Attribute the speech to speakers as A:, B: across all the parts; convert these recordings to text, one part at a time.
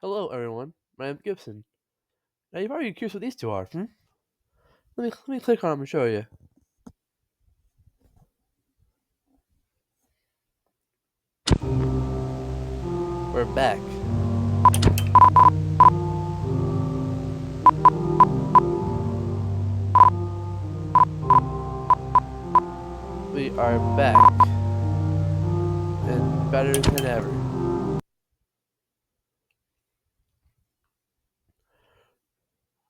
A: Hello, everyone. My name's Gibson. Now, you're probably curious what these two are, hmm? Let me click on them and show you. We're back. We are back. And better than ever.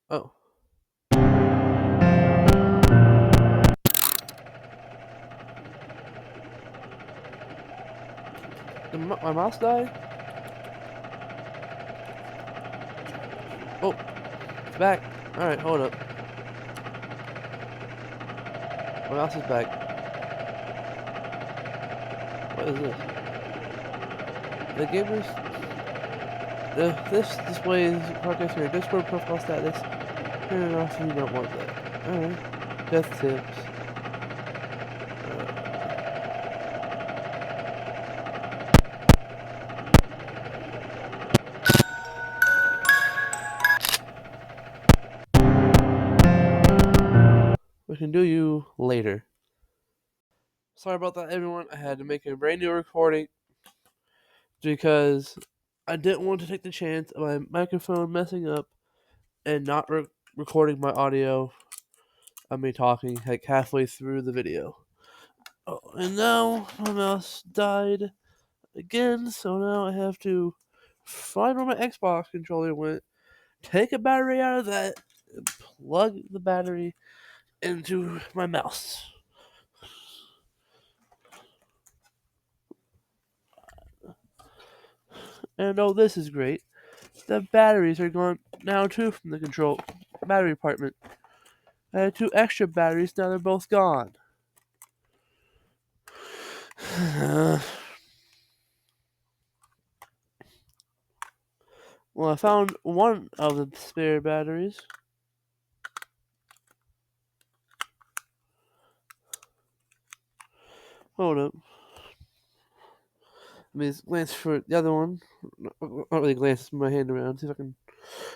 A: Oh. My mouse died? Oh, it's back. Alright, hold up. My mouse is back. What is this? The gamers. This displays progress here. Discord profile status. Turn it off if you don't want that. Alright. Death tips. We can do you later. Sorry about that, everyone. I had to make a brand new recording because I didn't want to take the chance of my microphone messing up and not recording my audio of me talking like halfway through the video. Oh, and now my mouse died again, so now I have to find where my Xbox controller went, take a battery out of that, and plug the battery into my mouse. And oh, this is great. The batteries are gone now too from the control battery department. I had 2 extra batteries, now they're both gone. Well, I found one of the spare batteries. Hold up. Let me just glance for the other one. Not really glance my hand around.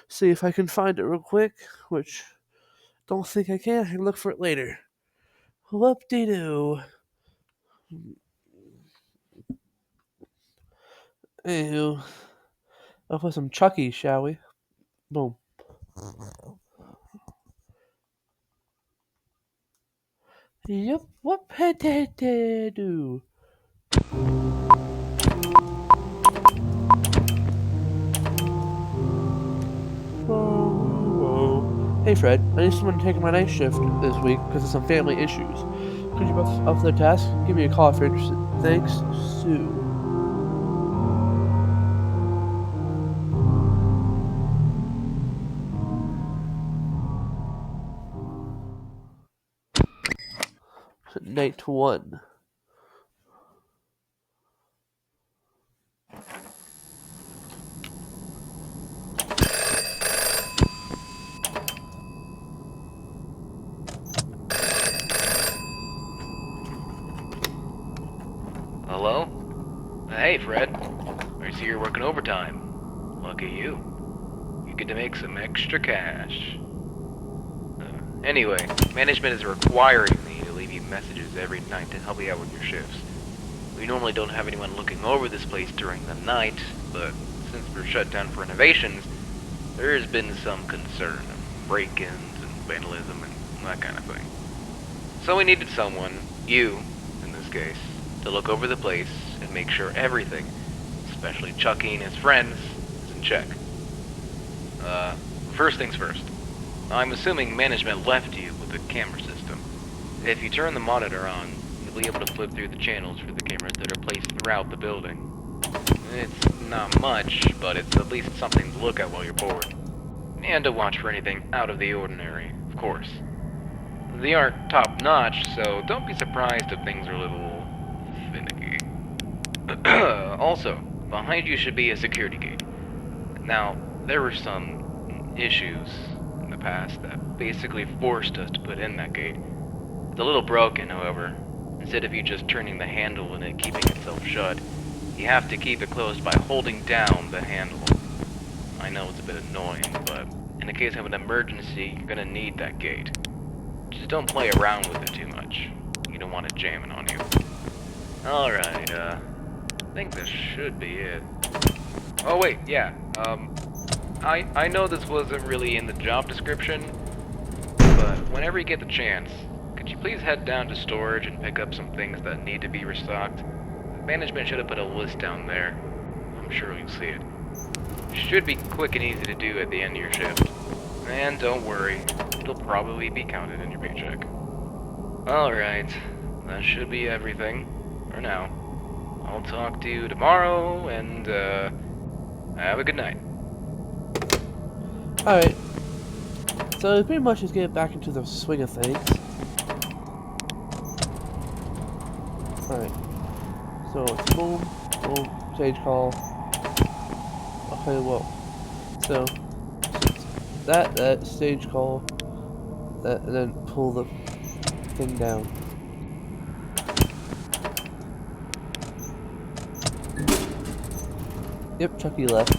A: See if I can find it real quick. Which don't think I can. I can look for it later. Whoop-de-doo. Anywho, I'll put some Chucky, shall we? Boom. Yep. Whoop-de-doo. Whoa. Hey Fred, I need someone to take my night shift this week because of some family issues. Could you up for the task? Give me a call if you're interested. Thanks, Sue. Night 1.
B: Hello? Hey, Fred. I see you're working overtime. Lucky you. You get to make some extra cash. Anyway, management is requiring me to leave you messages every night to help you out with your shifts. We normally don't have anyone looking over this place during the night, but since we're shut down for renovations, there has been some concern of break-ins and vandalism and that kind of thing. So we needed someone, you in this case, to look over the place and make sure everything, especially Chucky and his friends, is in check. First things first. I'm assuming management left you with the camera system. If you turn the monitor on, you'll be able to flip through the channels for the cameras that are placed throughout the building. It's not much, but it's at least something to look at while you're bored. And to watch for anything out of the ordinary, of course. They aren't top-notch, so don't be surprised if things are a little finicky. Also, behind you should be a security gate. Now, there were some issues in the past that basically forced us to put in that gate. It's a little broken, however. Instead of you just turning the handle and it keeping itself shut, you have to keep it closed by holding down the handle. I know it's a bit annoying, but in the case of an emergency, you're gonna need that gate. Just don't play around with it too much. You don't want it jamming on you. Alright, I think this should be it. Oh wait, yeah, I know this wasn't really in the job description, but whenever you get the chance, could you please head down to storage and pick up some things that need to be restocked? Management should have put a list down there. I'm sure you'll see it. Should be quick and easy to do at the end of your shift. And don't worry, it'll probably be counted in your paycheck. Alright, that should be everything for now. I'll talk to you tomorrow, and have a good night.
A: Alright, so pretty much just get back into the swing of things. Alright, so it's boom, boom, stage call. Okay, well, so that stage call, that, and then pull the thing down. Yep, Chucky left.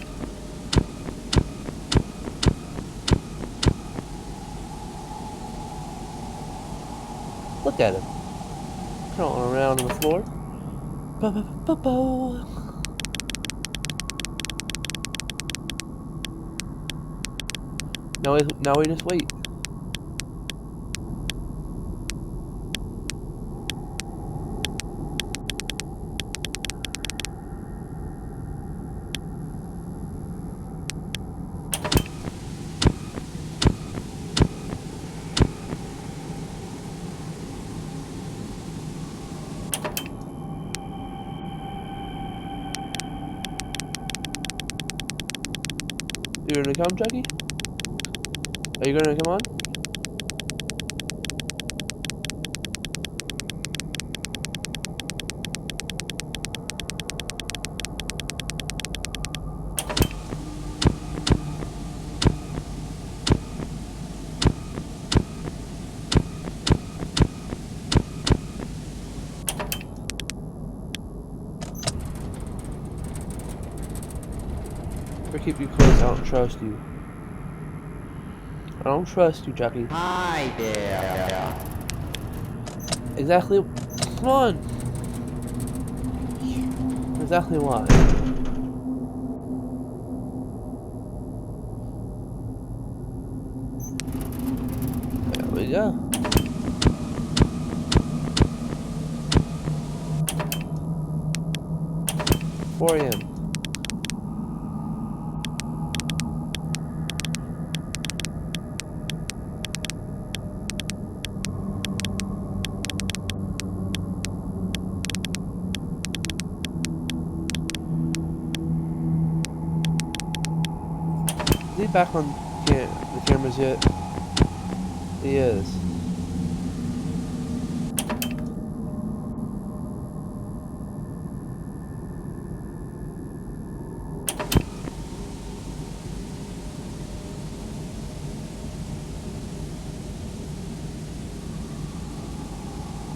A: Look at him, crawling around on the floor. Ba-ba-ba-ba-bo. Now we just wait. You gonna come, Chucky? Are you gonna come on? Or keep you close? I don't trust you. I don't trust you, Chucky.
C: Hi there.
A: Exactly. Come on. Exactly why. There we go. Four a.m. Is he back on the cameras yet? He is.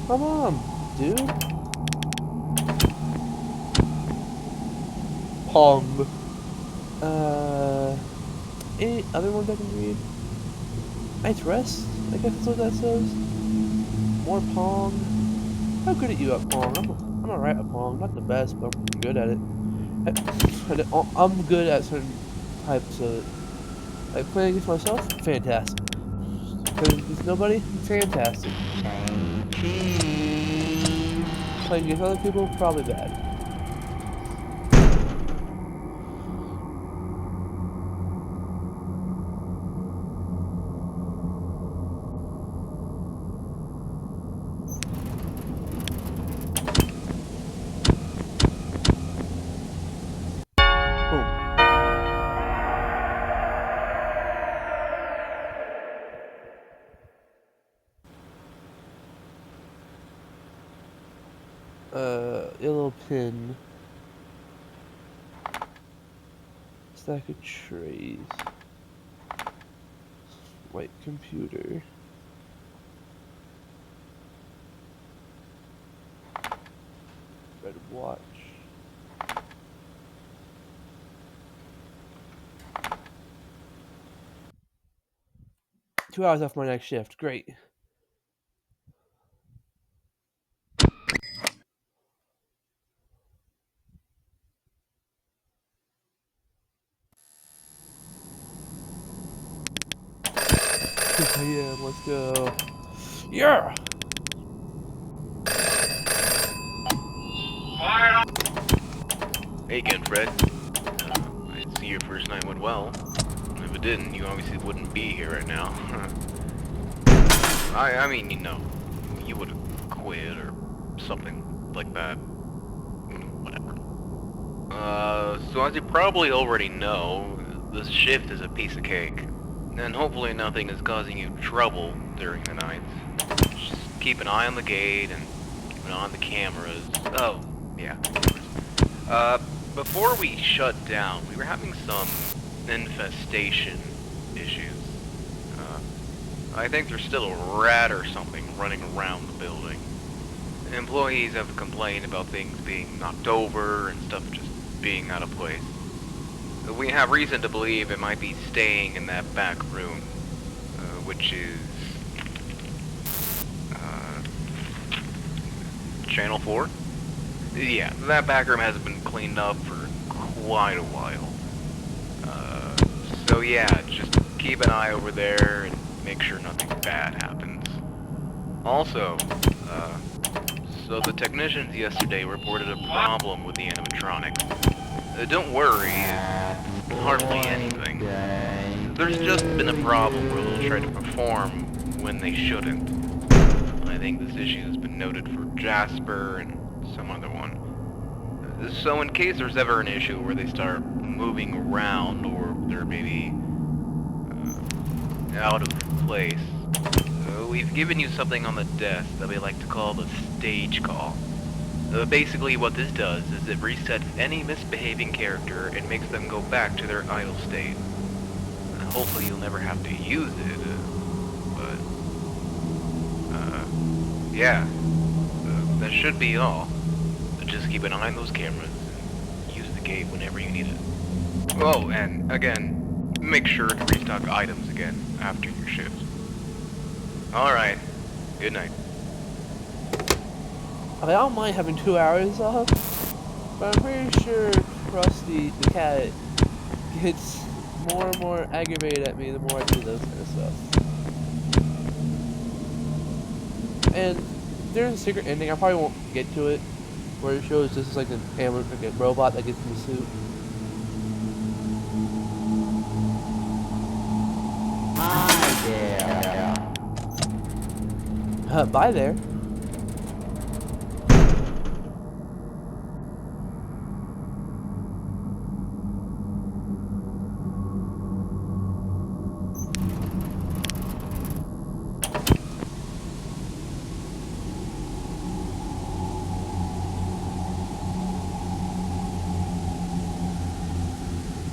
A: Come on, dude. Pong. Any other ones I can read? Night's Rest? I guess that's what that says. More Pong. How good at you at Pong? I'm alright at Pong. Not the best, but I'm good at it. I'm good at certain types of it. Like playing against myself, fantastic. Playing against nobody, fantastic. Playing against other people, probably bad. Boom. Yellow pin. Stack of trays. White computer. Red watch. 2 hours off my next shift. Great. Yeah, let's go. Yeah!
B: Hey again, Fred. I see your first night went well. If it didn't, you obviously wouldn't be here right now. I mean, you know, you would have quit or something like that. Whatever. So as you probably already know, this shift is a piece of cake. And hopefully nothing is causing you trouble during the nights. Just keep an eye on the gate and keep an eye on the cameras. Oh, yeah, the cameras. Before we shut down, we were having some infestation issues. I think there's still a rat or something running around the building. Employees have complained about things being knocked over and stuff just being out of place. We have reason to believe it might be staying in that back room, which is Channel 4? Yeah, that back room hasn't been cleaned up for quite a while. So yeah, just keep an eye over there and make sure nothing bad happens. Also, so the technicians yesterday reported a problem with the animatronics. Don't worry, it's hardly anything. There's just been a problem where they'll try to perform when they shouldn't. I think this issue has been noted for Jasper and some other one. So in case there's ever an issue where they start moving around or they're maybe out of place, we've given you something on the desk that we like to call the stage call. Basically what this does is it resets any misbehaving character and makes them go back to their idle state. Hopefully you'll never have to use it, but yeah, that should be all. Just keep an eye on those cameras and use the gate whenever you need it. Oh, and again, make sure to restock items again after your shift. Alright, good night.
A: I mean, I don't mind having 2 hours off, but I'm pretty sure Krusty the cat gets more and more aggravated at me the more I do those kind of stuff. And there's a secret ending, I probably won't get to it, where it shows this is like a robot that gets in the suit.
C: Hi there.
A: Bye there.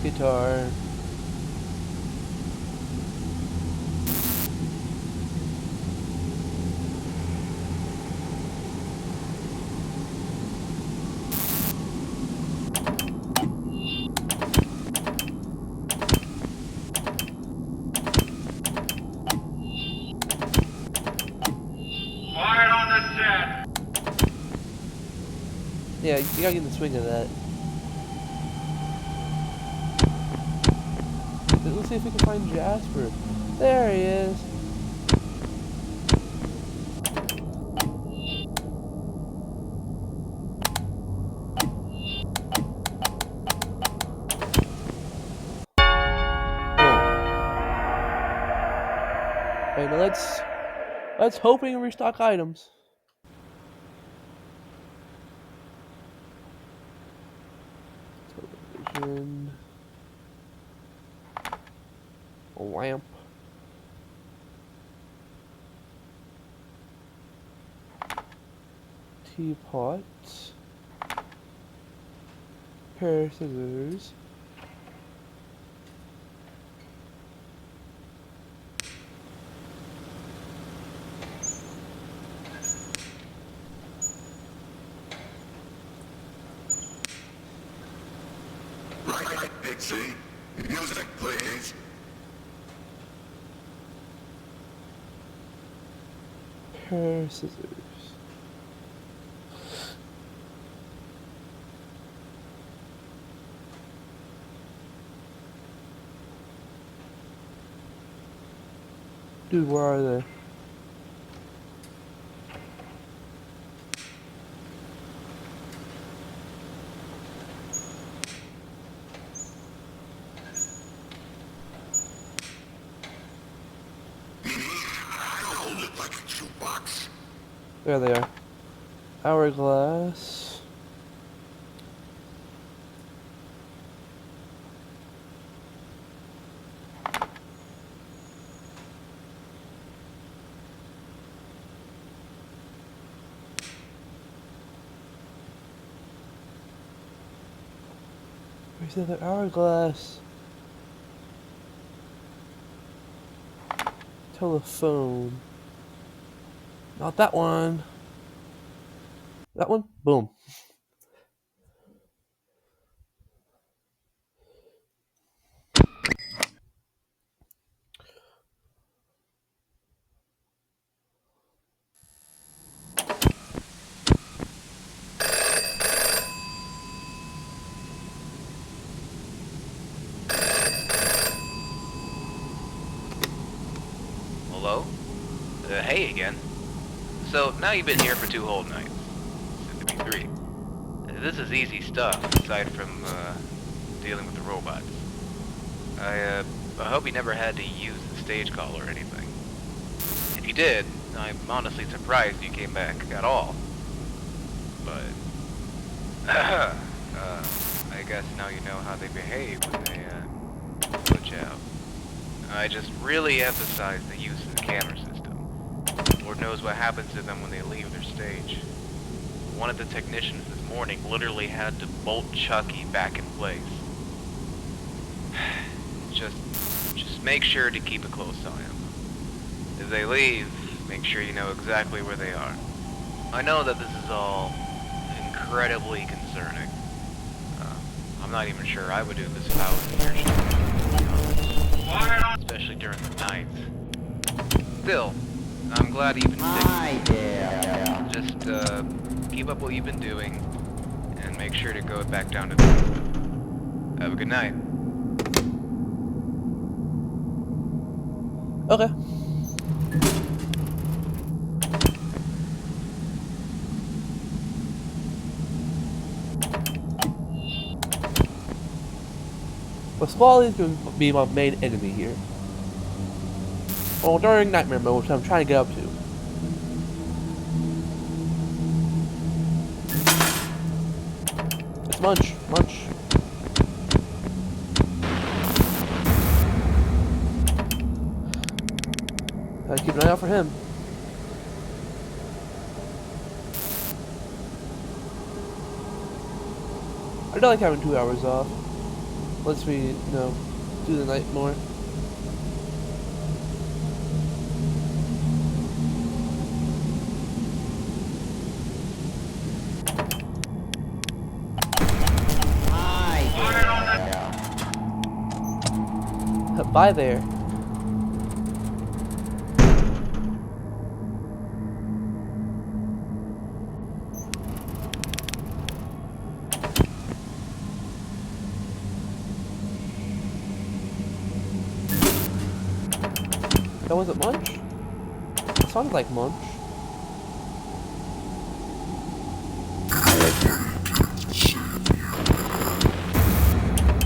A: Guitar.
D: Quiet on the set.
A: Yeah, you gotta get in the swing of that. Let's see if we can find Jasper. There he is. Okay, now let's hoping and restock items. Television. A lamp. Teapot. Pair of scissors.
E: Right, Pixie. Music, please.
A: pair of scissors. Dude, where are they? There they are. Hourglass. Where's the other hourglass? Telephone. Not that one. That one? Boom.
B: Hello? Hey again. So, now you've been here for 2 whole nights. Soon to be 3. This is easy stuff, aside from, dealing with the robots. I hope you never had to use the stage call or anything. If you did, I'm honestly surprised you came back at all. But, I guess now you know how they behave when they, glitch out. I just really emphasize the use of the camera system. Lord knows what happens to them when they leave their stage. One of the technicians this morning literally had to bolt Chucky back in place. Just make sure to keep a close eye on them. If they leave, make sure you know exactly where they are. I know that this is all incredibly concerning. I'm not even sure I would do this if I was in your shoes. Especially during the night. Still, I'm glad you've been
C: Hi
B: sticking.
C: there.
B: Just, keep up what you've been doing, and make sure to go back down to the... Have a good night.
A: Okay. Well, Squall is going to be my main enemy here. Well, during Nightmare mode, which I'm trying to get up to. It's Munch. Munch. Gotta keep an eye out for him. I don't like having 2 hours off. Lets me, you know, do the night more.
C: Hi there.
A: Bye there. That wasn't Munch? It sounded like Munch.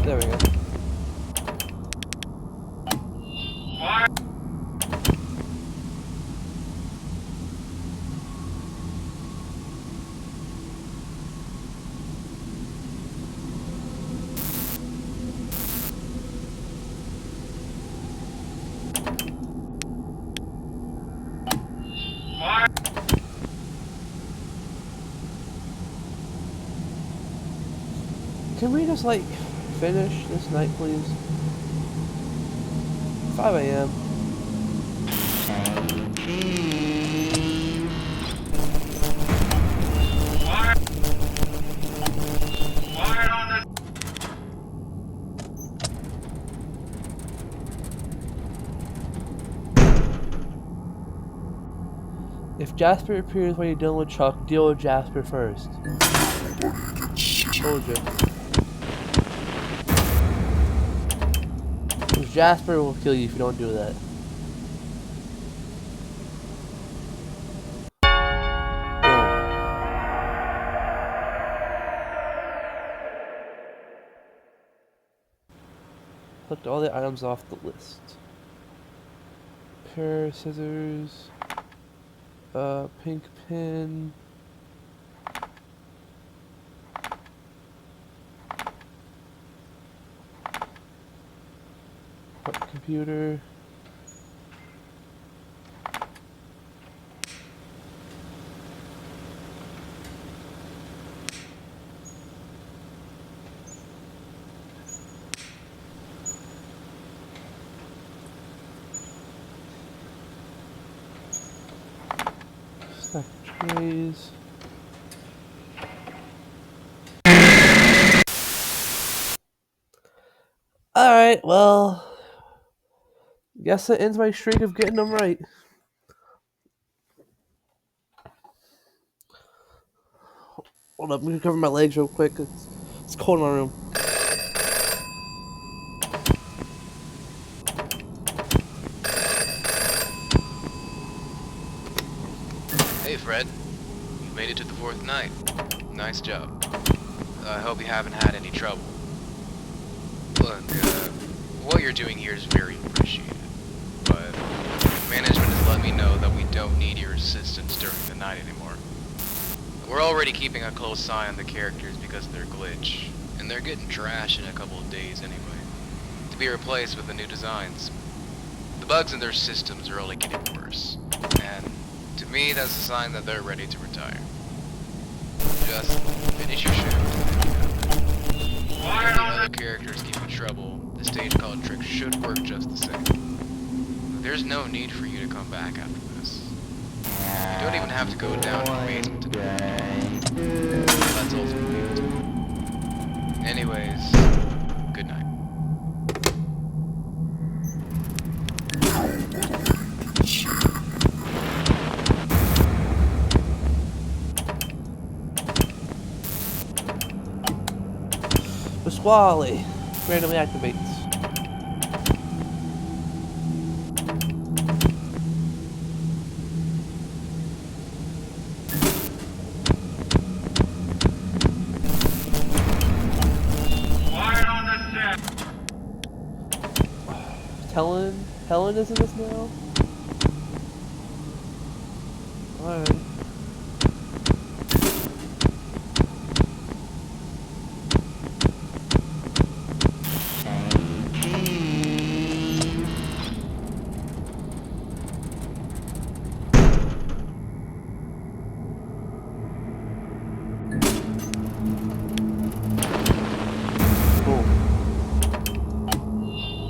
A: There we go. Can we just, like, finish this night, please? 5 a.m. If Jasper appears when you're dealing with Chuck, deal with Jasper first. Told you. Because Jasper will kill you if you don't do that. Clicked all the items off the list. Pair of scissors. Pink pin. Computer. Stack trays. Alright, well, guess that ends my streak of getting them right. Hold up, I'm gonna cover my legs real quick. It's cold in my room.
B: Hey, Fred. You made it to the 4th night. Nice job. I hope you haven't had any trouble. Look, what you're doing here is very appreciated, but management has let me know that we don't need your assistance during the night anymore. We're already keeping a close eye on the characters because of their glitch, and they're getting trash in a couple of days anyway, to be replaced with the new designs. The bugs in their systems are only getting worse, and to me that's a sign that they're ready to retire. Just finish your shift. If the other characters give you trouble, the stage called trick should work just the same. There's no need for you to come back after this. You don't even have to go down to the basement to do it. That's also neat. Anyways, good night.
A: Pasquale randomly activates.
D: Quiet on the set.
A: Helen is in this now? Alright.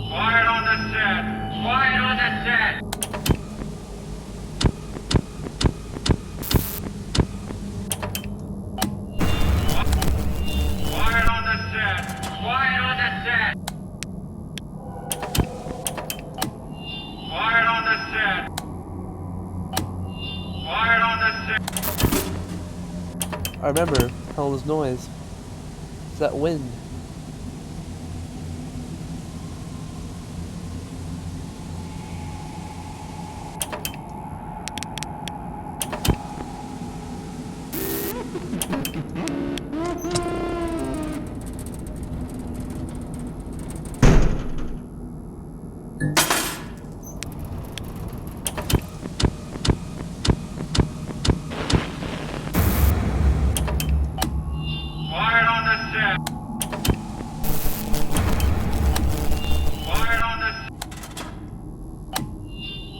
D: Quiet on the set. Quiet on the set. Quiet on the set. Quiet on the set. Quiet on the set. Quiet on the set.
A: I remember Helen's noise. It's that wind.
D: Quiet on the set. Quiet on the set.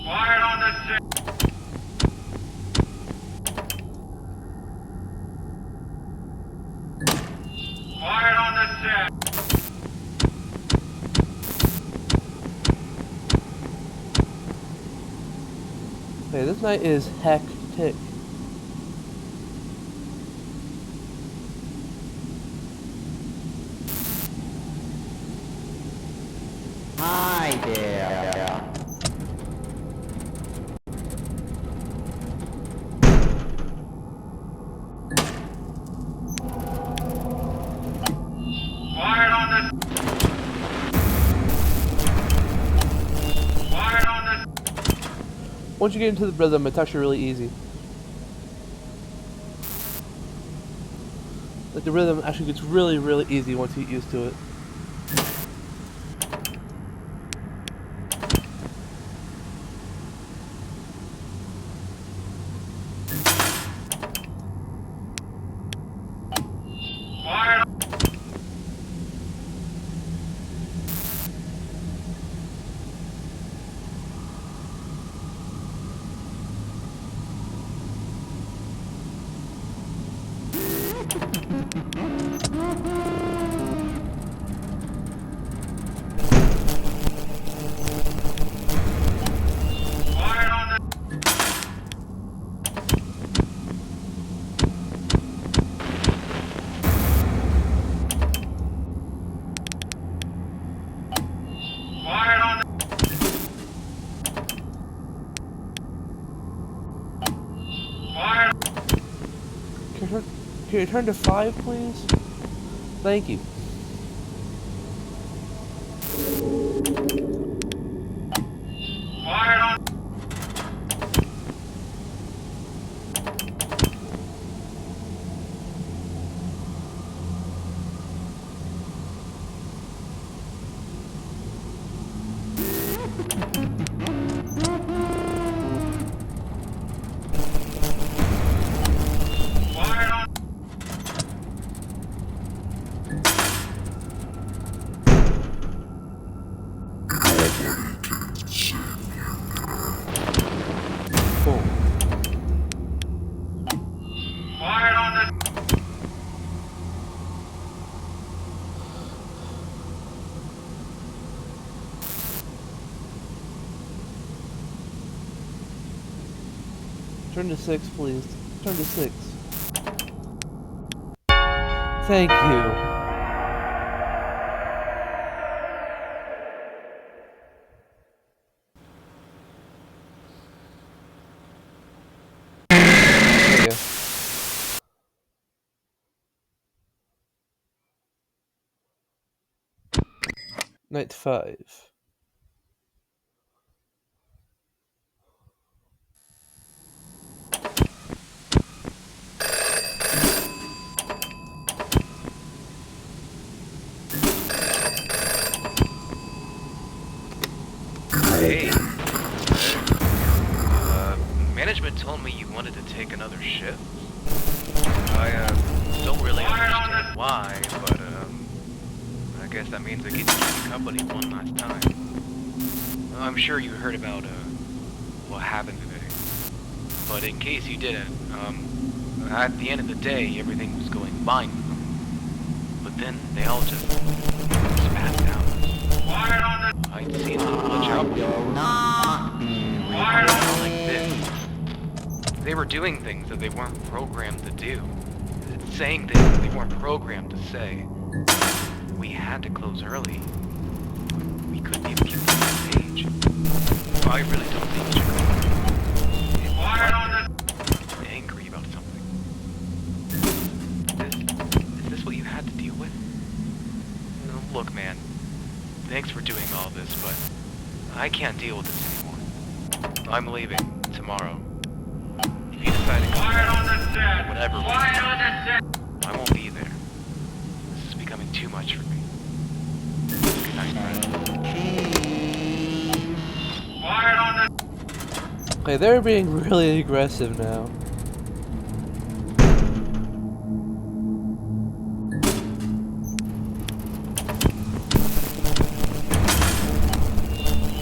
D: Quiet on the set. Quiet on the set.
A: Okay, this night is hectic.
C: Hi there.
A: Once you get into the rhythm, it's actually really easy. Like the rhythm actually gets really, really easy once you get used to it.
D: Fire! Fire on the Fire on the Fire!
A: Can you turn to 5, please? Thank you.
D: Fire on Fire on
A: Cool.
D: Fire on the
A: Turn to 6, please. Turn to 6. Thank you. There you go. Night 5.
B: Hey. Management told me you wanted to take another shift. I don't really understand why, but I guess that means I get to keep you company one last time. I'm sure you heard about what happened today. But in case you didn't, at the end of the day, everything was going fine. But then they all just spazzed out.
D: Fire on the
B: I'd seen them glitch out before.
D: Fire on
B: Not like this. They were doing things that they weren't programmed to do. Saying things that they weren't programmed to say. We had to close early. We couldn't even get to the stage. I really don't think you should go.
D: Fire on the
B: Angry about something. Is this what you had to deal with? Look, man. Thanks for doing all this, but I can't deal with this anymore. I'm leaving tomorrow. If you decide to come
D: Fire on
B: back,
D: the set!
B: whatever
D: Fire on the set!
B: I won't be there. This is becoming too much for me. Good night, friend.
D: Fire on the
A: Okay, they're being really aggressive now.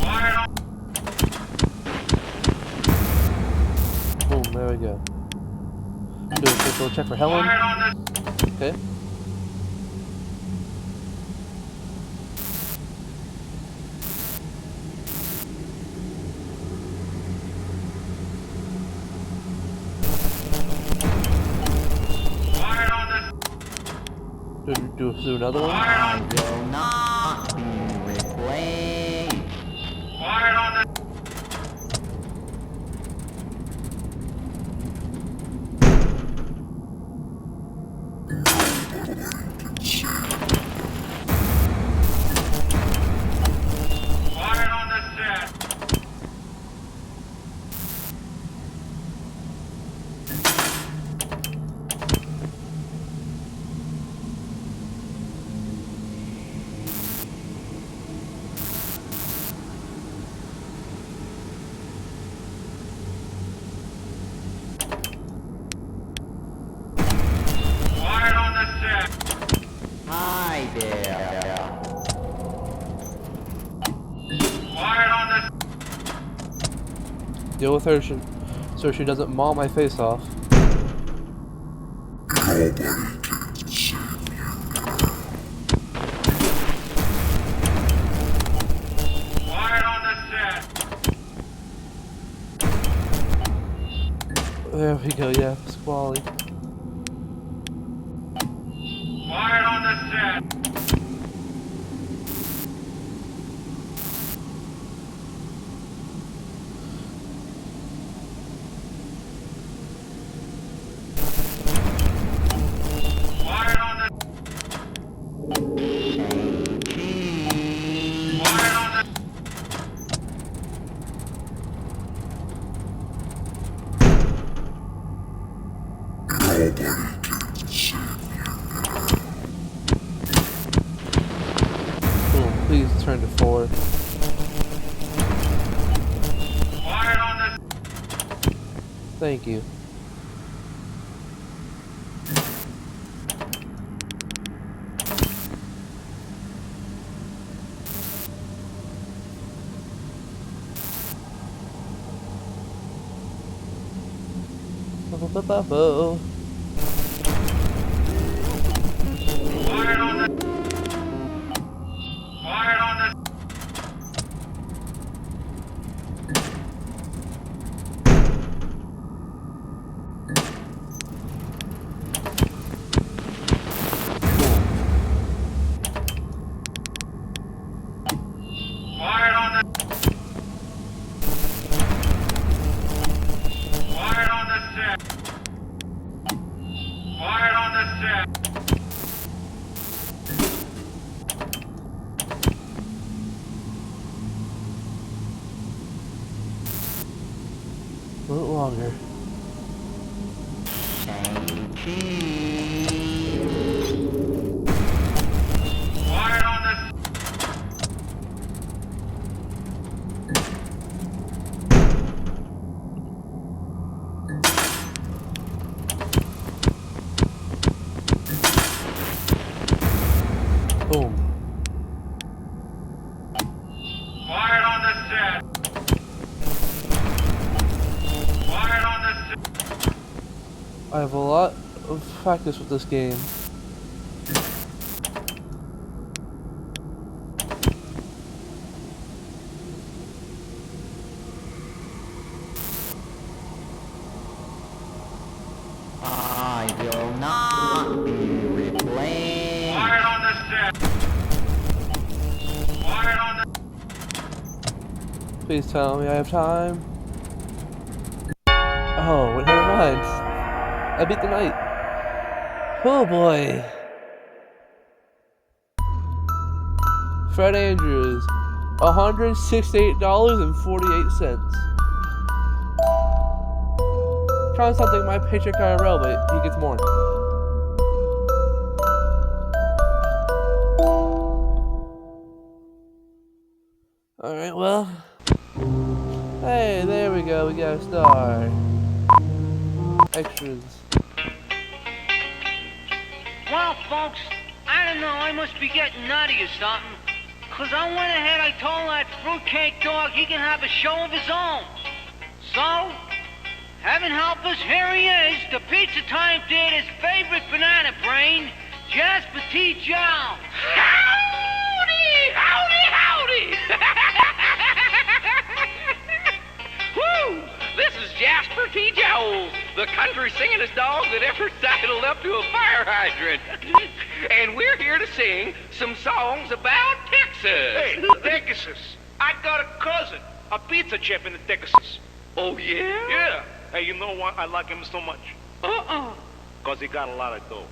D: Fire on
A: Boom, there we go. Do a quick little check for Helen.
D: Fire on the
A: Okay.
D: Fire on the
A: Do another one.
D: Fire on
C: Will not be replaced.
D: Fire on the Fire on the set!
A: Deal with her so she doesn't maul my face off.
D: Quiet on the set.
A: There we go, yeah, Squally.
D: Quiet on the set. Quiet on the. Quiet on the.
A: Boom, please turn to 4.
D: Quiet on the.
A: Thank you. Ba-ba-ba-ba-bo.
D: Quiet on the. Quiet on the. Quiet on the. Quiet on the set. Quiet on the set.
A: A little longer.
D: Quiet on the.
A: Boom.
D: Quiet on the set. Quiet on the set.
A: I have a lot of practice with this game.
C: I will not be replaced.
D: Quiet on the set. Quiet on the.
A: Please tell me I have time. Oh, wait, never mind. I beat the night. Oh boy. Fred Andrews, $168.48. Trying something my paycheck IRL, but he gets more. Alright, well. Hey, there we go, we got a star. Extras.
E: Well, folks, I don't know, I must be getting nutty or something. 'Cause I went ahead, I told that fruitcake dog he can have a show of his own. So, heaven help us, here he is, the Pizza Time Theater's favorite banana brain, Jasper T. Jones.
F: Howdy, howdy, howdy! Woo! This is Jasper T. Jones, the country singingest dog that ever sidled up to a fire hydrant. And we're here to sing some songs about Texas.
D: Hey, Texas. I got a cousin, a pizza chef in the Texas.
F: Oh, yeah?
D: Yeah. Hey, you know why I like him so much?
F: Uh-uh.
D: 'Cause he got a lot of dough.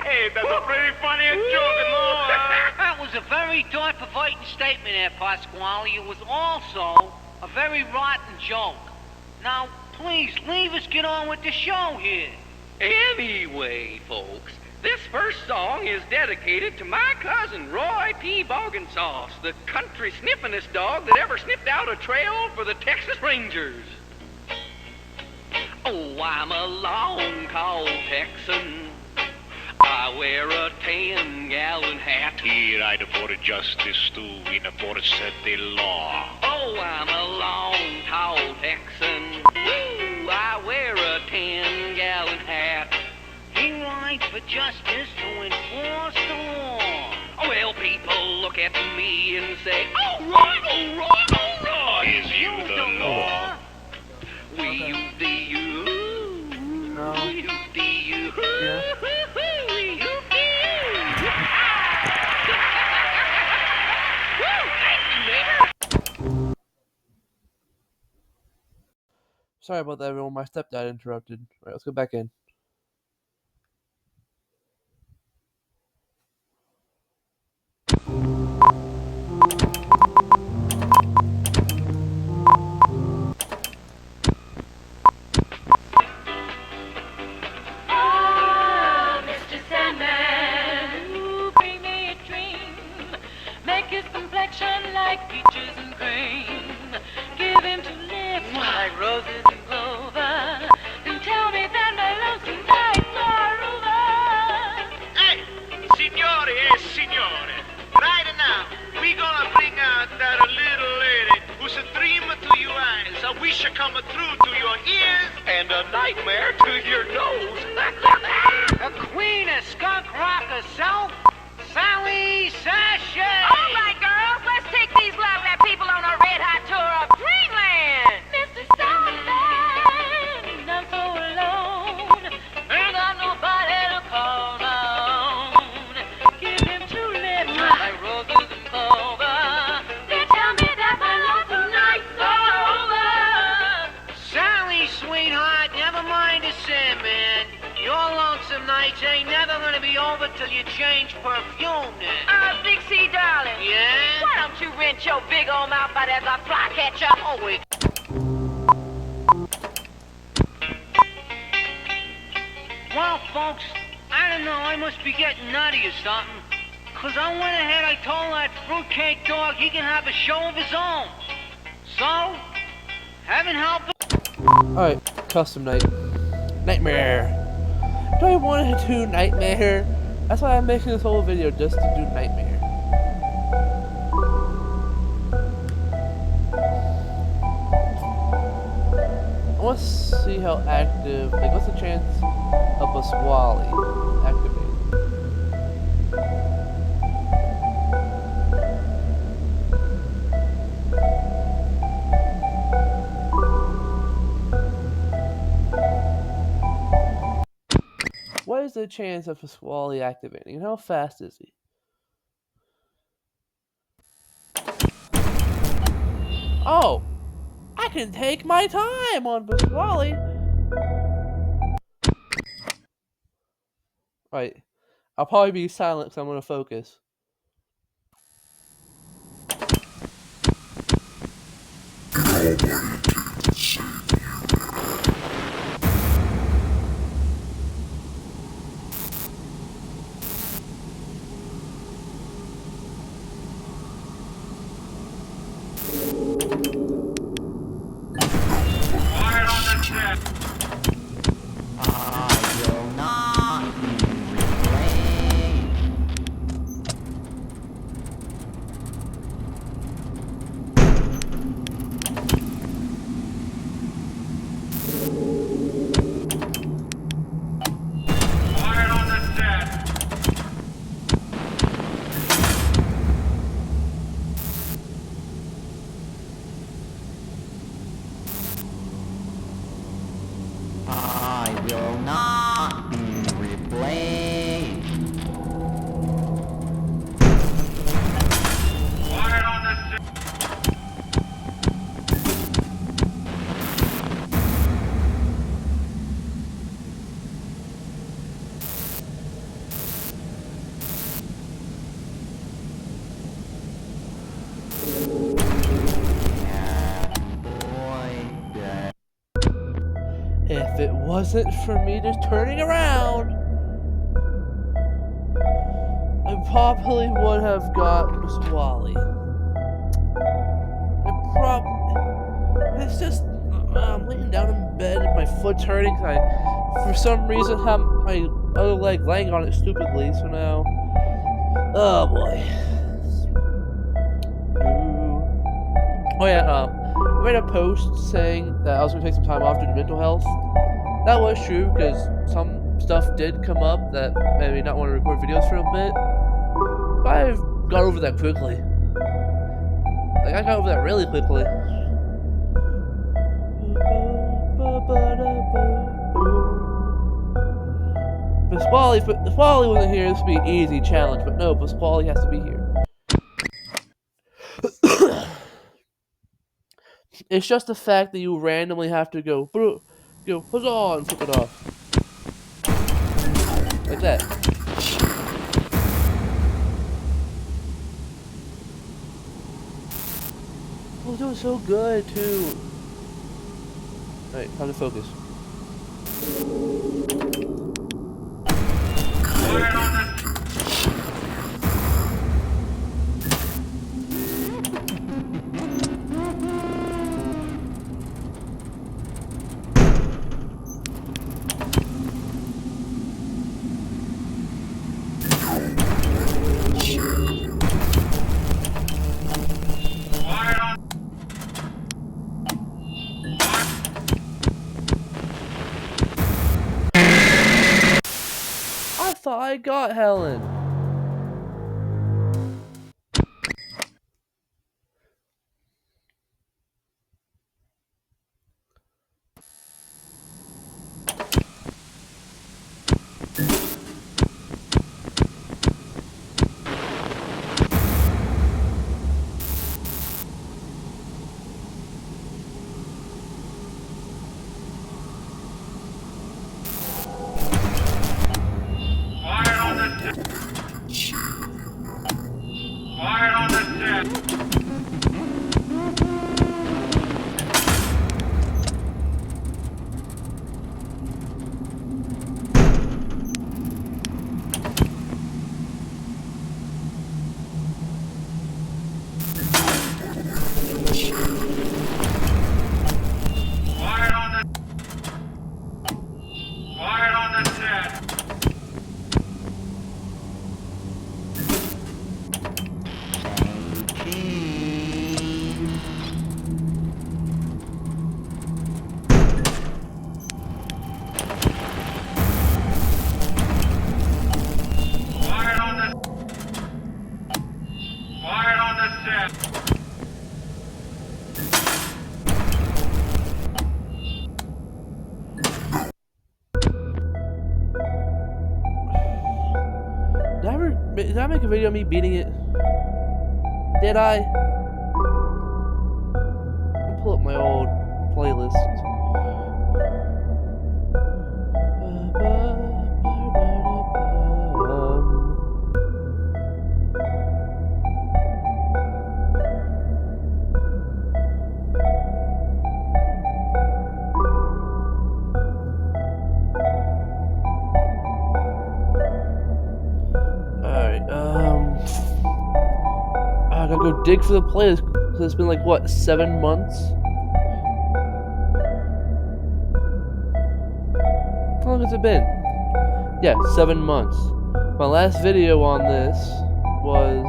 D: Hey, that's a pretty funny joke, no?
E: That was a very thought-provoking statement there, Pasquale. It was also a very rotten joke. Now, please, leave us get on with the show here.
F: Anyway, folks, this first song is dedicated to my cousin Roy P. Boggensauce, the country sniffingest dog that ever sniffed out a trail for the Texas Rangers. Oh, I'm a long-called Texan. I wear a 10-gallon hat.
D: Here I for justice to enforce the law.
F: Oh, I'm a long, tall Texan. Woo, I wear a 10-gallon hat.
E: He rides for justice to enforce the law.
F: Well, people look at me and say, all right, all right, all right.
D: Is you the law?
F: We
A: Okay.
F: you the you.
A: No.
F: We you the you.
A: Yeah.
F: We you the you. Woo, thank you, neighbor.
A: Sorry about that, everyone. My stepdad interrupted. All right, let's go back in.
G: Ah, Mr. Sandman, you bring me a dream. Make his complexion like peaches and cream. Give him two lips like roses and clover. And tell me that my lonesome nights are over.
D: Hey, signore e signore, right now we gonna bring out that little lady who's a dream to your eyes, a wish come true to your ears,
F: And a nightmare to your nose.
E: The queen of skunk rock herself, Sally Sachet.
H: All right, girls, let's take these lovely people on a red-hot tour of Dreamland.
G: Mr. Sandman, I'm so alone. Ain't got nobody to call on. Give him two lips like roses and clover. They tell me that my lonesome nights are over.
E: Sally, sweetheart, never mind the Sandman. Your lonesome nights ain't never gonna be over till you change perfume now.
H: Big C, darling.
E: Yeah?
H: Why don't you rinse your big old mouth out as a flycatcher?
E: Oh, wait. Well, folks, I don't know, I must be getting nutty or something. 'Cause I went ahead, I told that fruitcake dog he can have a show of his own. So, heaven help him.
A: Alright, custom night. Nightmare. Do I want to do Nightmare? That's why I'm making this whole video, just to do Nightmare. I want to see how active, like what's the chance of a Swally activating? What is the chance of a Swally activating, and how fast is he? Oh! I can take my time on Pasquale! Right. I'll probably be silent because I'm going to focus.
D: Quiet on the set.
C: I will not be replayed.
D: Quiet on the set.
C: I will not be replayed.
D: Quiet on the set.
C: Boy, that
A: If it wasn't for me just turning around, I probably would have got Pasquale. It's just, I'm laying down in bed and my foot's hurting. For some reason, have my other leg laying on it stupidly, so now... Oh, boy. Oh, yeah, I made a post saying that I was going to take some time off due to mental health. That was true, because some stuff did come up that made me not want to record videos for a bit. But I've got over that quickly. Like, I got over that really quickly. If Pasquale wasn't here, this would be an easy challenge, but no, Pasquale has to be here. It's just the fact that you randomly have to go, huzzah, and flip it off. Like that. Oh, it was so good, too. Alright, time to focus. I thought I got Helen. Did I make a video of me beating it? Did I? I'll pull up my old playlist. I gotta go dig for the playlist because it's been like, what, 7 months? How long has it been? Yeah, 7 months. My last video on this was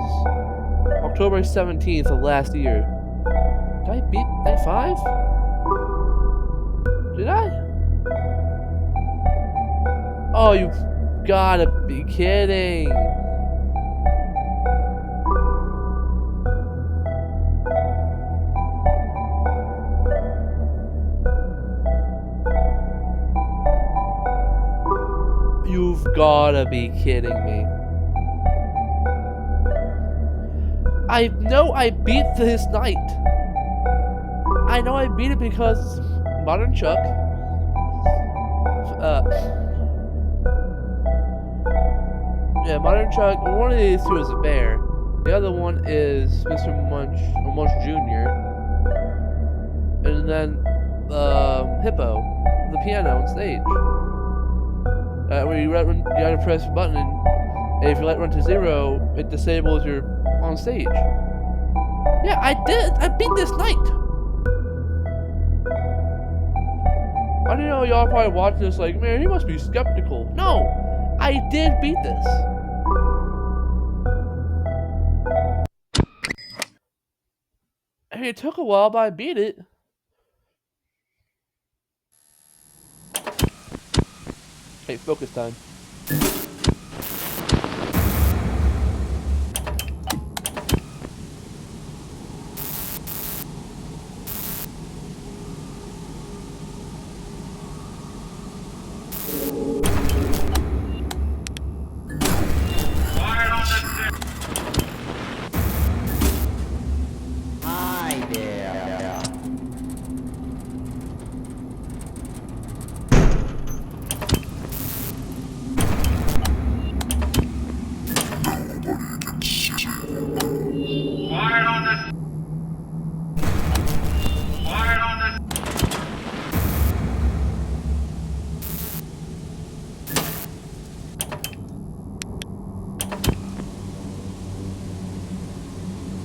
A: October 17th of last year. Did I beat night 5? Did I? Oh, you gotta be kidding. You've gotta be kidding me. I know I beat this night. I know I beat it because Modern Chuck. Yeah, Modern Chuck. One of these two is a bear. The other one is Mr. Munch Jr. And then Hippo, the piano on stage. Where you gotta press a button, and if you let it run to 0, it disables your on stage. Yeah, I did. I beat this night. I don't know, y'all probably watching this like, man, he must be skeptical. No, I did beat this. I mean, it took a while, but I beat it. Hey, focus time.
C: Hi there.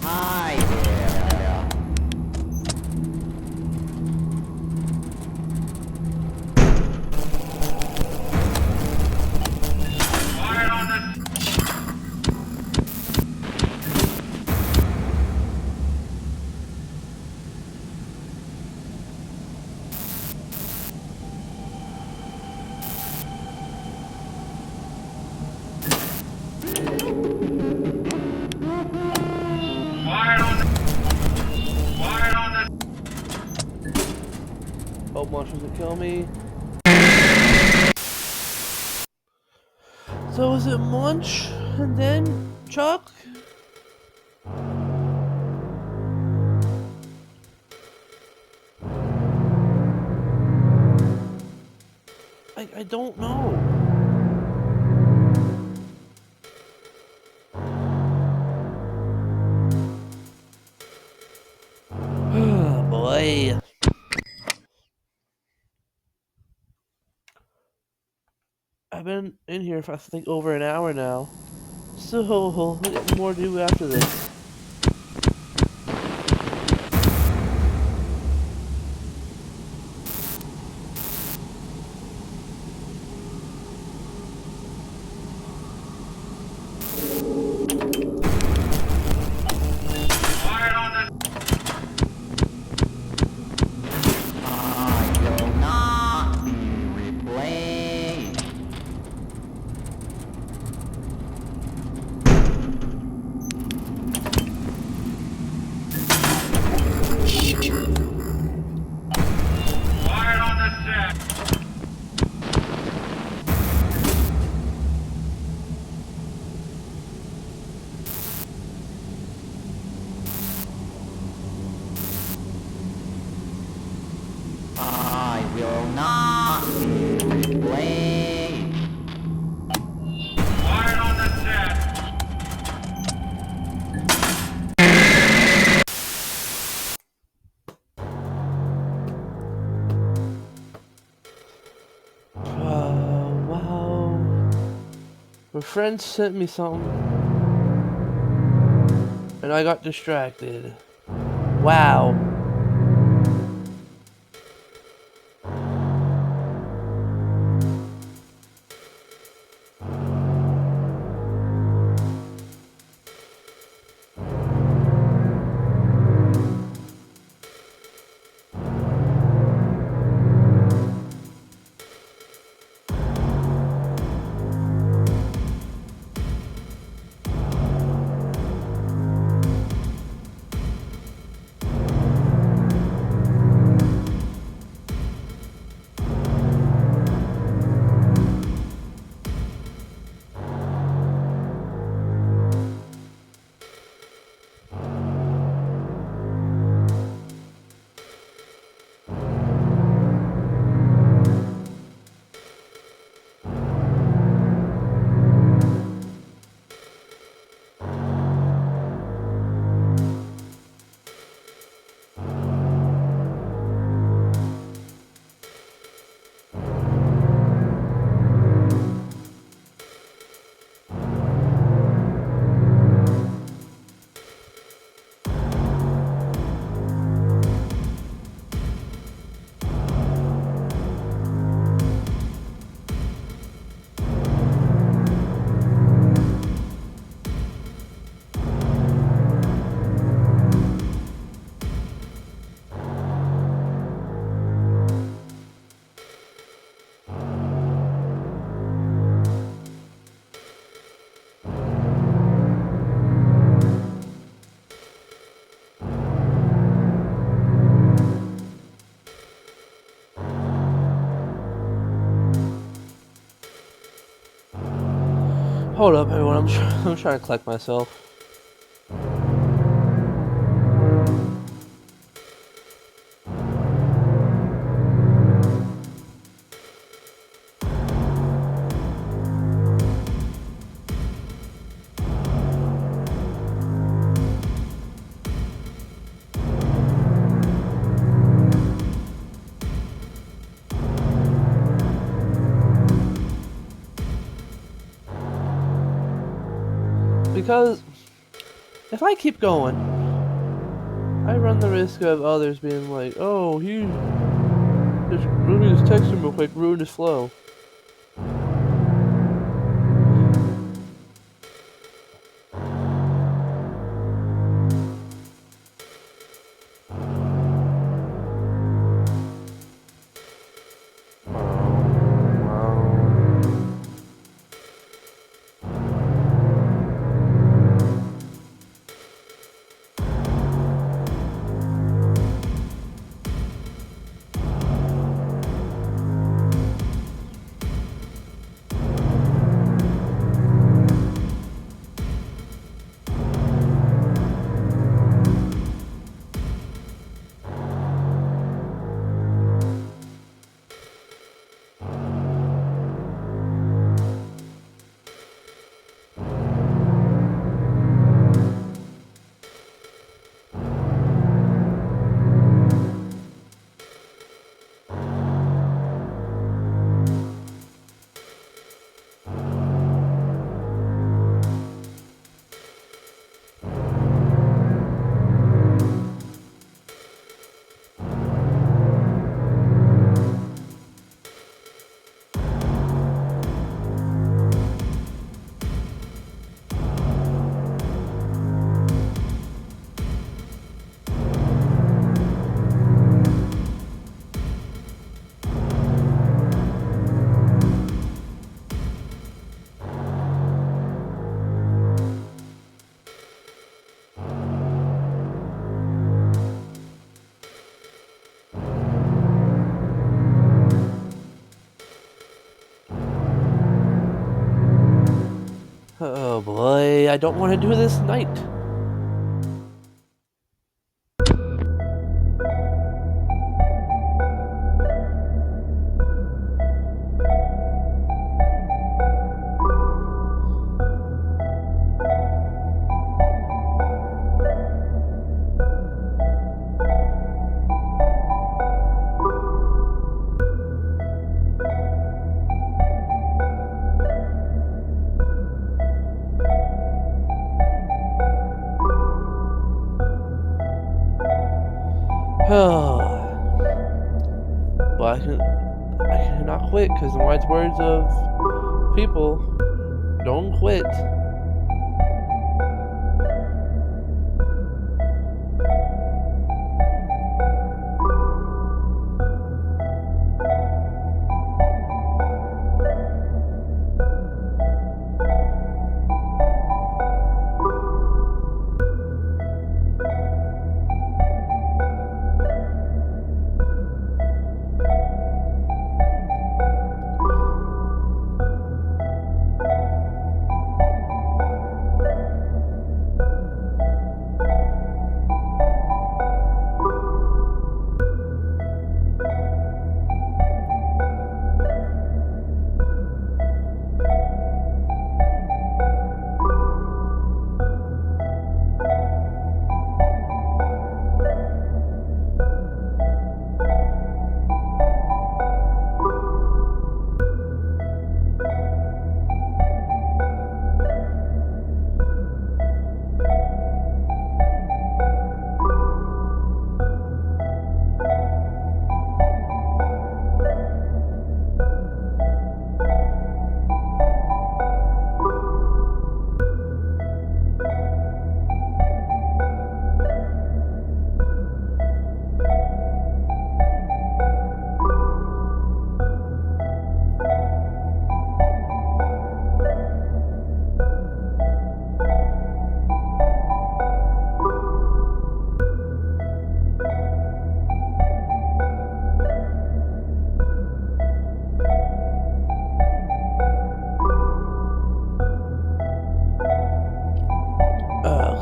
C: Hi there.
A: Hope monsters will kill me. So is it Munch and then Chuck? I don't know. Oh boy. I've been in here for I think over an hour now. So we got more to do after this.
C: I will not be replaced. I will not be replaced.
A: Wow. My friend sent me something. And I got distracted. Wow. Hold up, everyone. I'm trying to collect myself. Because if I keep going, I run the risk of others being like, "Oh, let me just text him real quick, ruin his flow." Oh boy, I don't want to do this night. But I cannot quit because, in wise words of people, don't quit.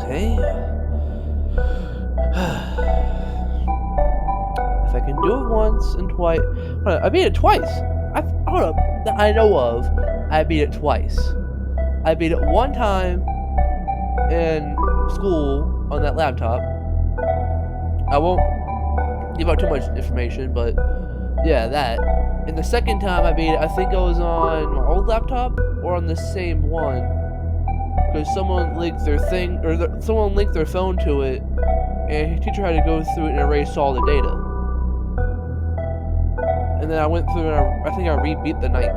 A: Okay. If I can do it once and twice. I beat it twice. Hold up. That I know of. I beat it twice. I beat it one time in school on that laptop. I won't give out too much information, but yeah, that. And the second time I beat it, I think I was on my old laptop or on the same one, because someone linked their thing or someone linked their phone to it, and his teacher had to go through it and erase all the data. And then I went through and I think I re-beat the night.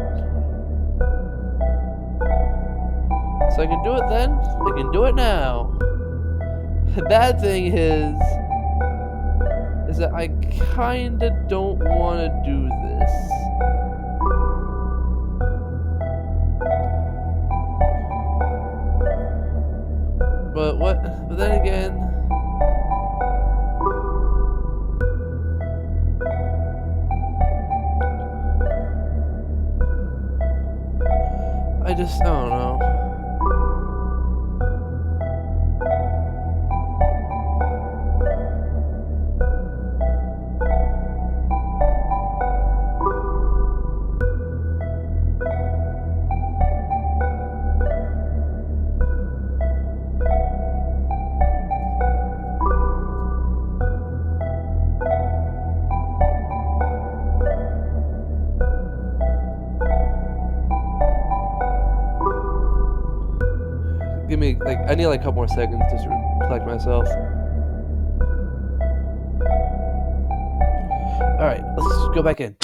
A: So I can do it then. I can do it now. The bad thing is that I kinda don't want to do this. But what? But then again, I don't know. Give me I need a couple more seconds to collect myself. All right, let's go back in.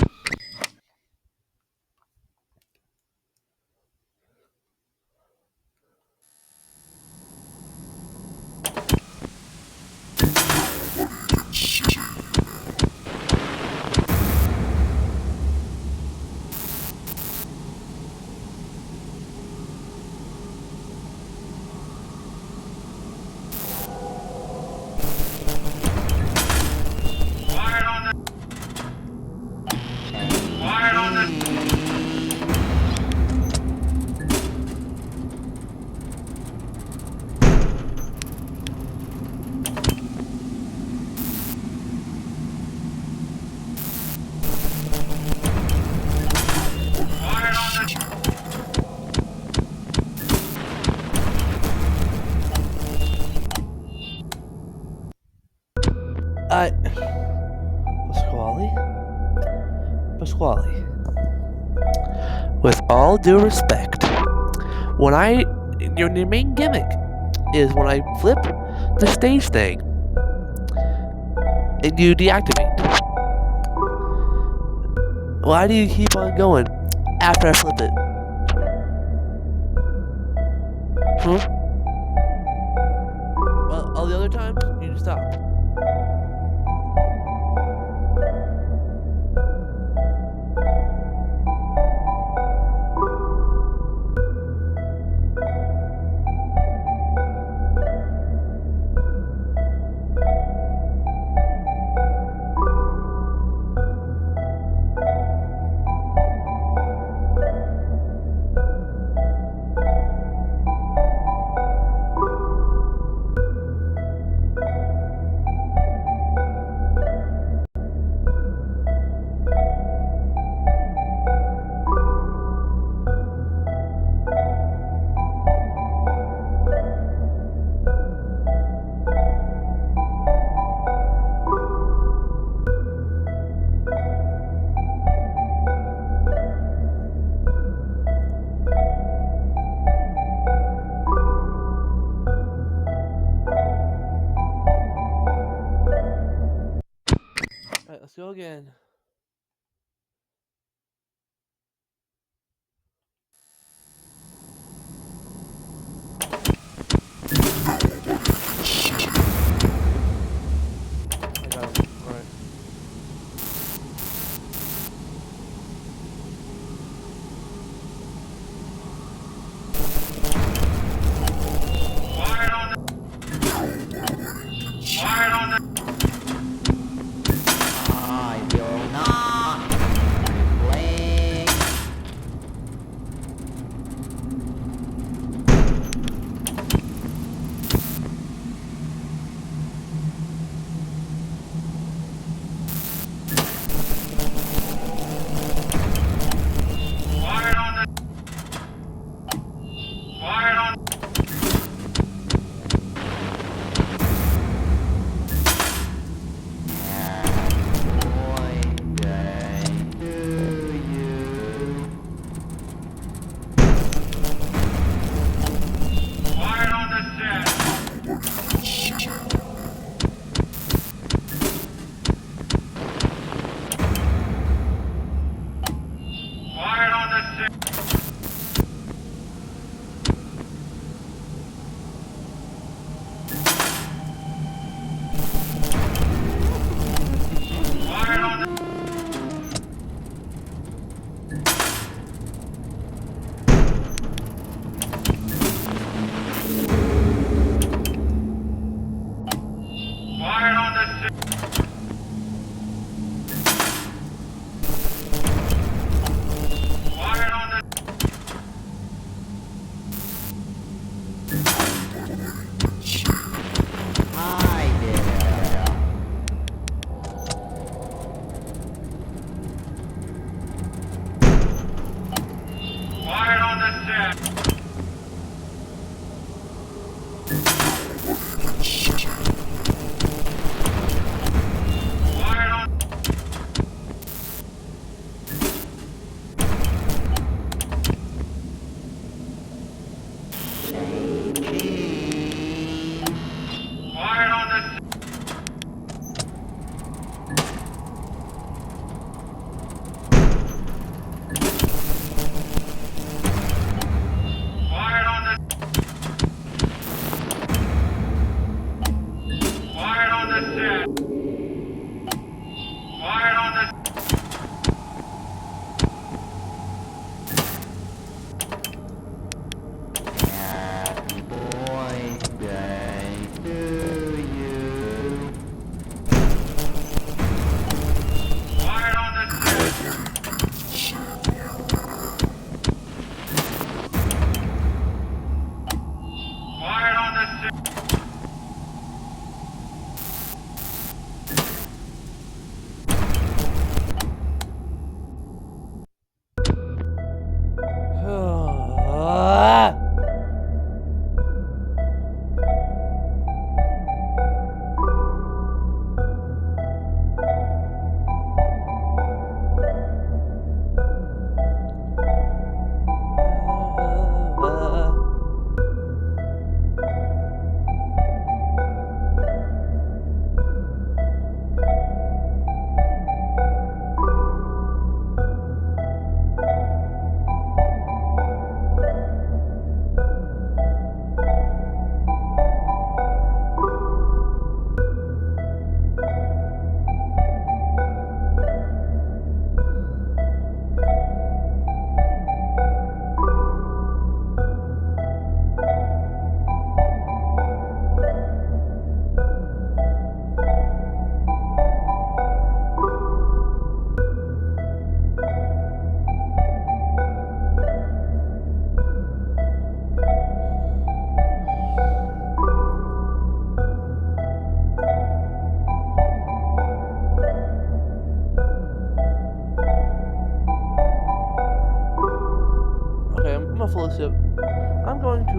A: Pasquale. With all due respect, your main gimmick is when I flip the stage thing and you deactivate. Why do you keep on going after I flip it? Well, all the other times, you just stop. Alright, let's go again. I got him. Alright.
C: I will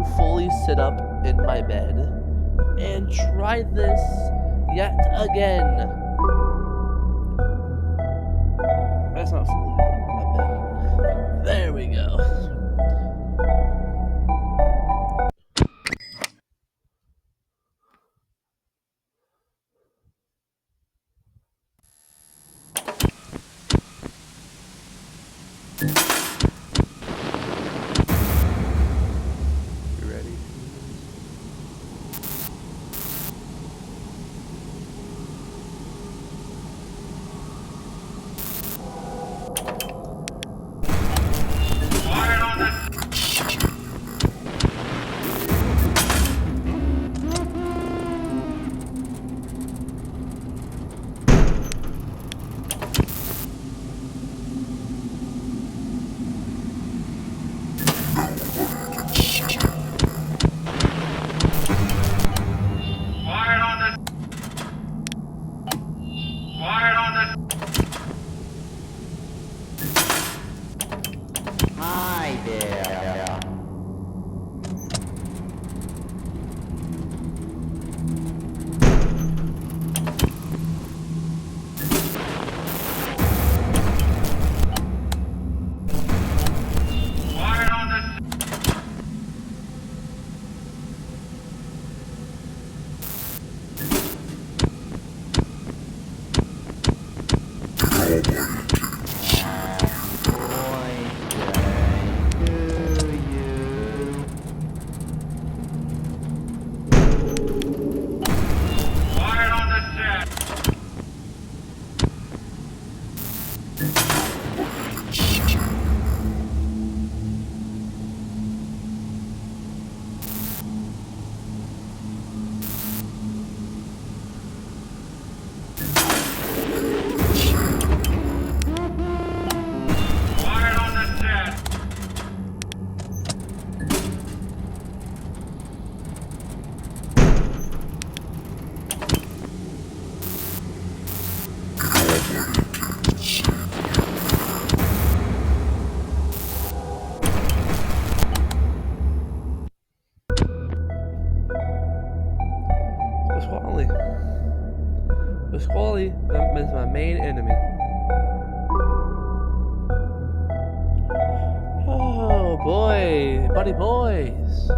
A: to fully sit up in my bed and try this yet again. That's not fully up bed. There we go. You ready?
C: Hi there.
A: Pasquale. Pasquale, that is my main enemy. Oh boy, buddy boys.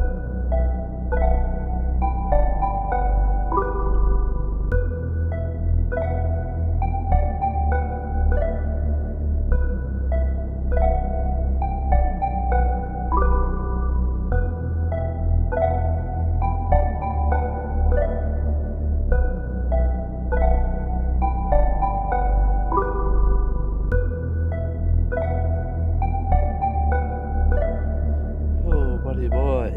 A: Oh, buddy boy.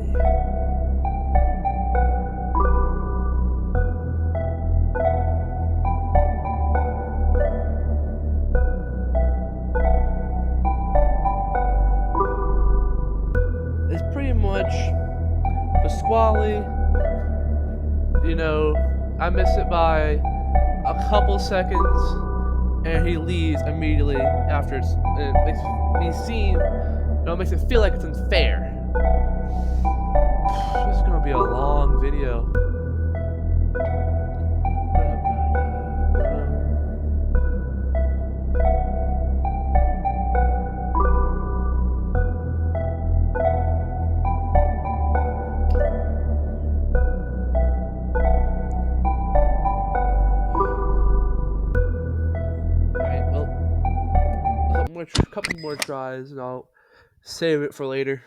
A: It's pretty much Pasquale. You know, I miss it by a couple seconds, and he leaves immediately after it's. And it makes me seem. It makes it feel like it's unfair. This is gonna be a long video. Alright, well, couple more tries, and I'll save it for later.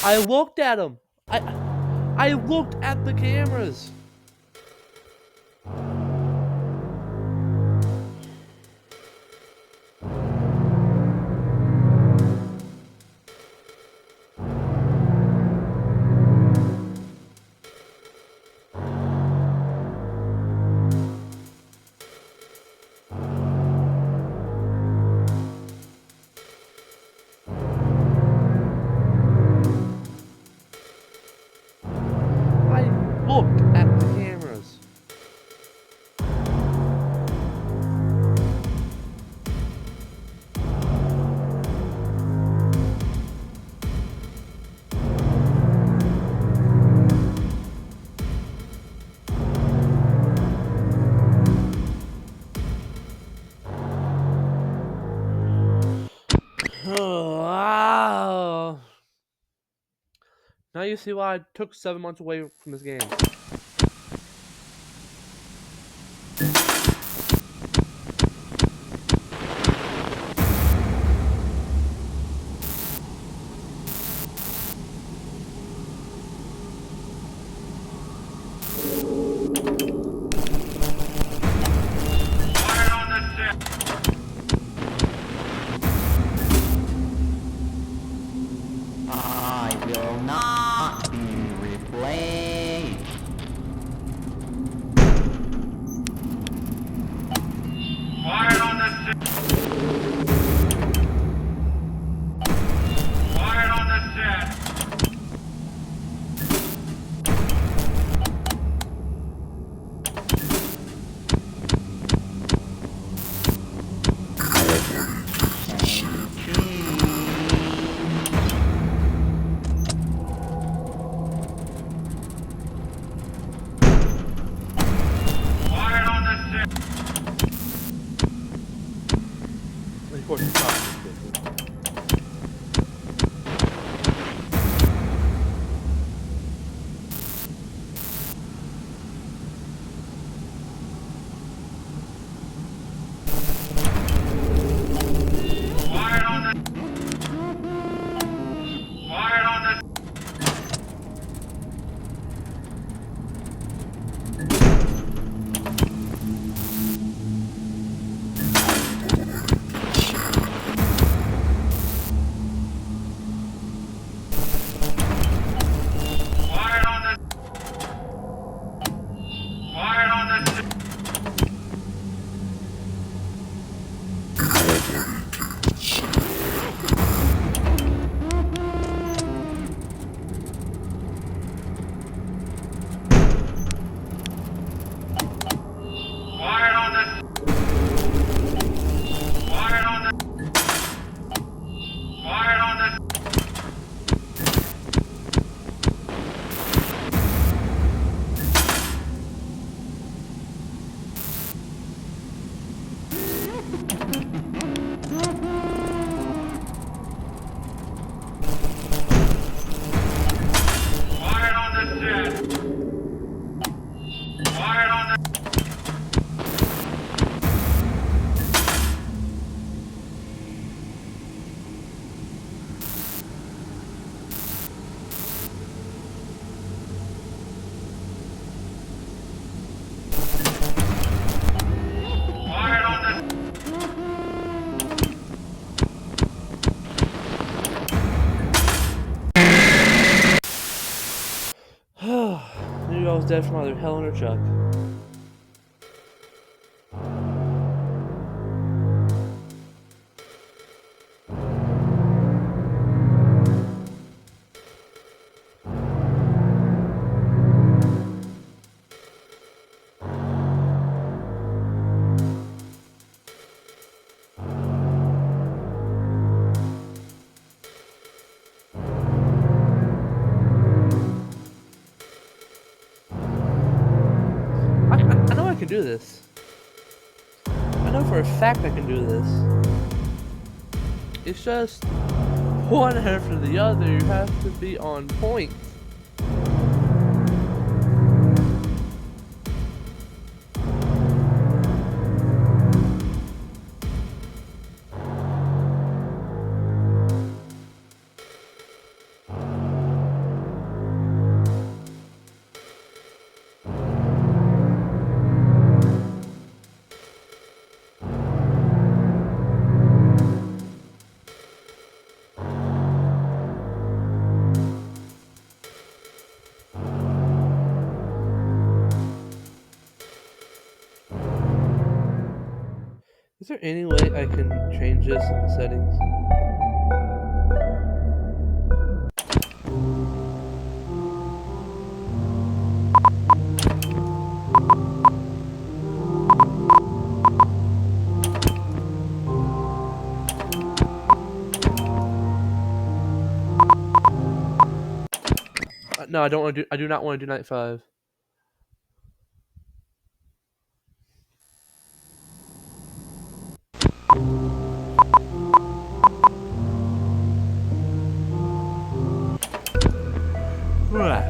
A: I looked at them. I looked at the cameras. I looked at the cameras. Wow. Now you see why I took 7 months away from this game.
C: I will not be replaced.
D: Fire on the set. Fire on the set. Fire on the set.
A: Of course, it's not.
D: Fire on the. Fire on the. Fire on the. Fire on the. Fire on the. Fire on the. Fire on the. Fire on the set. Fire on the. Fire on the.
A: Maybe I was dead from either Helen or Chuck. I know I can do this. I know for a fact I can do this. It's just one after the other. You have to be on point. there any way I can change this in the settings? No, I don't want to do. I do not want to do night 5. Right.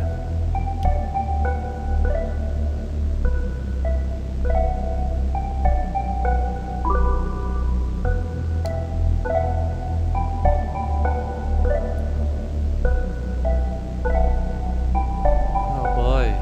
A: Oh boy.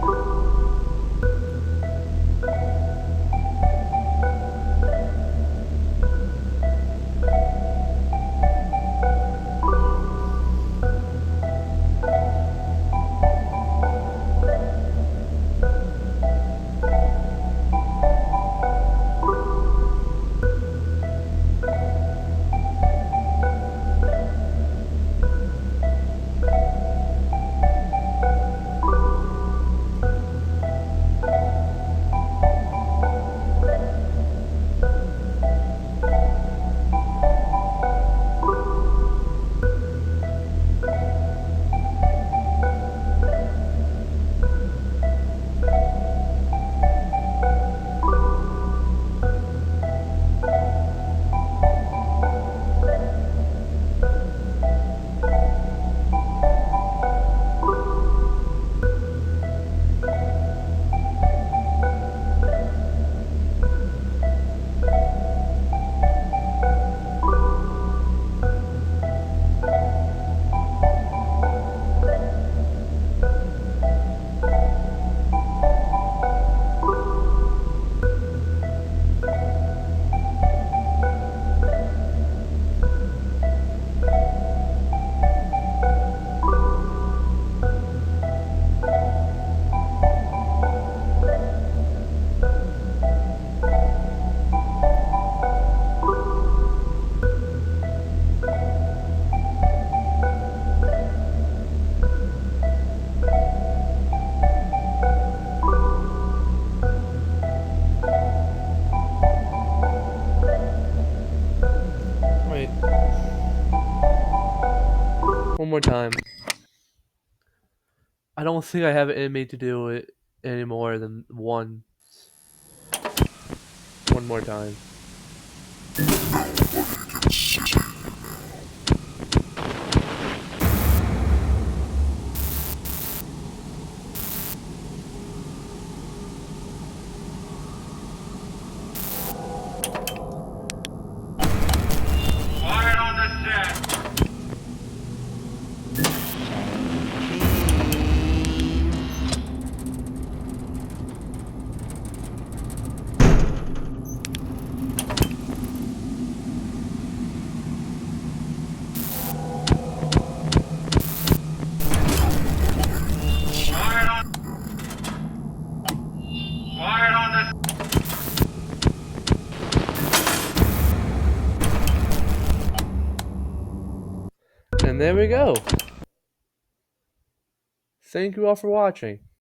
A: Wait. One more time. I don't think I have it in me to do it any more than one. One more time.
D: Quiet on the set. Quiet on. Quiet on the.
A: And there we go. Thank you all for watching.